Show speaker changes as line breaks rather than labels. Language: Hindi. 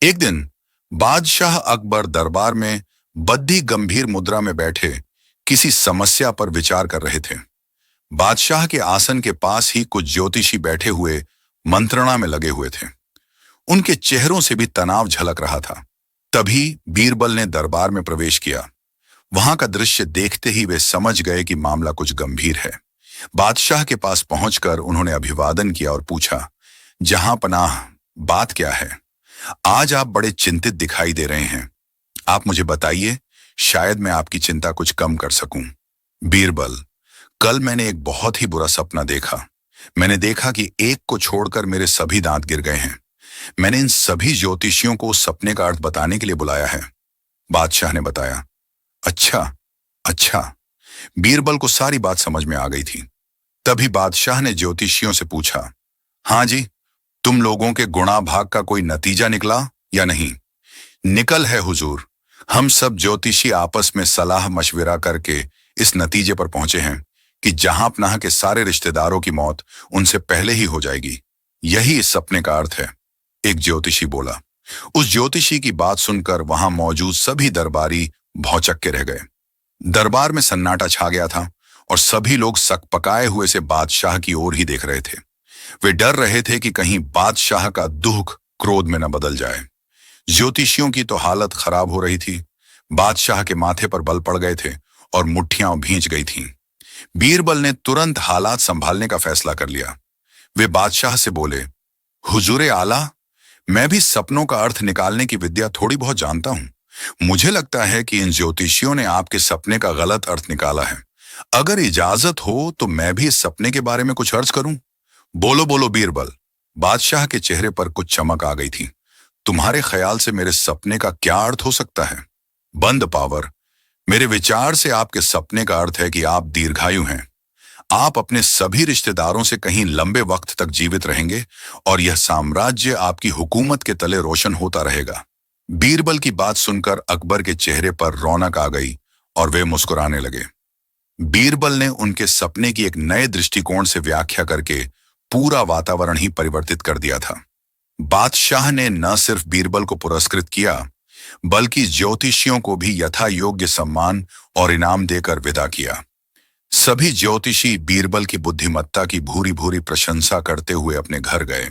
एक दिन बादशाह अकबर दरबार में बद्दी गंभीर मुद्रा में बैठे किसी समस्या पर विचार कर रहे थे। बादशाह के आसन के पास ही कुछ ज्योतिषी बैठे हुए मंत्रणा में लगे हुए थे। उनके चेहरों से भी तनाव झलक रहा था। तभी बीरबल ने दरबार में प्रवेश किया। वहां का दृश्य देखते ही वे समझ गए कि मामला कुछ गंभीर है। बादशाह के पास पहुंचकर उन्होंने अभिवादन किया और पूछा, जहां पनाह, बात क्या है? आज आप बड़े चिंतित दिखाई दे रहे हैं। आप मुझे बताइए, शायद मैं आपकी चिंता कुछ कम कर सकूं। बीरबल, कल मैंने एक बहुत ही बुरा सपना देखा। मैंने देखा कि एक को छोड़कर मेरे सभी दांत गिर गए हैं। मैंने इन सभी ज्योतिषियों को उस सपने का अर्थ बताने के लिए बुलाया है। बादशाह ने बताया। अच्छा, अच्छा। बीरबल को सारी बात समझ में आ गई थी। तभी बादशाह ने ज्योतिषियों से पूछा, हाँ जी, तुम लोगों के गुणा भाग का कोई नतीजा निकला या नहीं? निकल है हुजूर। हम सब ज्योतिषी आपस में सलाह मशविरा करके इस नतीजे पर पहुंचे हैं कि जहां पनाह के सारे रिश्तेदारों की मौत उनसे पहले ही हो जाएगी। यही इस सपने का अर्थ है, एक ज्योतिषी बोला। उस ज्योतिषी की बात सुनकर वहां मौजूद सभी दरबारी भौचक्के के रह गए। दरबार में सन्नाटा छा गया था और सभी लोग सकपकाए हुए से बादशाह की ओर ही देख रहे थे। वे डर रहे थे कि कहीं बादशाह का दुख क्रोध में न बदल जाए। ज्योतिषियों की तो हालत खराब हो रही थी। बादशाह के माथे पर बल पड़ गए थे और मुट्ठियां भींच गई थीं। बीरबल ने तुरंत हालात संभालने का फैसला कर लिया। वे बादशाह से बोले, हुजूरे आला, मैं भी सपनों का अर्थ निकालने की विद्या थोड़ी बहुत जानता हूं। मुझे लगता है कि इन ज्योतिषियों ने आपके सपने का गलत अर्थ निकाला है। अगर इजाजत हो तो मैं भी इस सपने के बारे में कुछ अर्ज करूं। बोलो बोलो बीरबल। बादशाह के चेहरे पर कुछ चमक आ गई थी। तुम्हारे ख्याल से मेरे सपने का क्या अर्थ हो सकता है? बंद पावर, मेरे विचार से आपके सपने का अर्थ है कि आप दीर्घायु हैं। आप अपने सभी रिश्तेदारों से कहीं लंबे वक्त तक जीवित रहेंगे और यह साम्राज्य आपकी हुकूमत के तले रोशन होता रहेगा। बीरबल की बात सुनकर अकबर के चेहरे पर रौनक आ गई और वे मुस्कुराने लगे। बीरबल ने उनके सपने की एक नए दृष्टिकोण से व्याख्या करके पूरा वातावरण ही परिवर्तित कर दिया था। बादशाह ने न सिर्फ बीरबल को पुरस्कृत किया, बल्कि ज्योतिषियों को भी यथा योग्य सम्मान और इनाम देकर विदा किया। सभी ज्योतिषी बीरबल की बुद्धिमत्ता की भूरी भूरी प्रशंसा करते हुए अपने घर गए।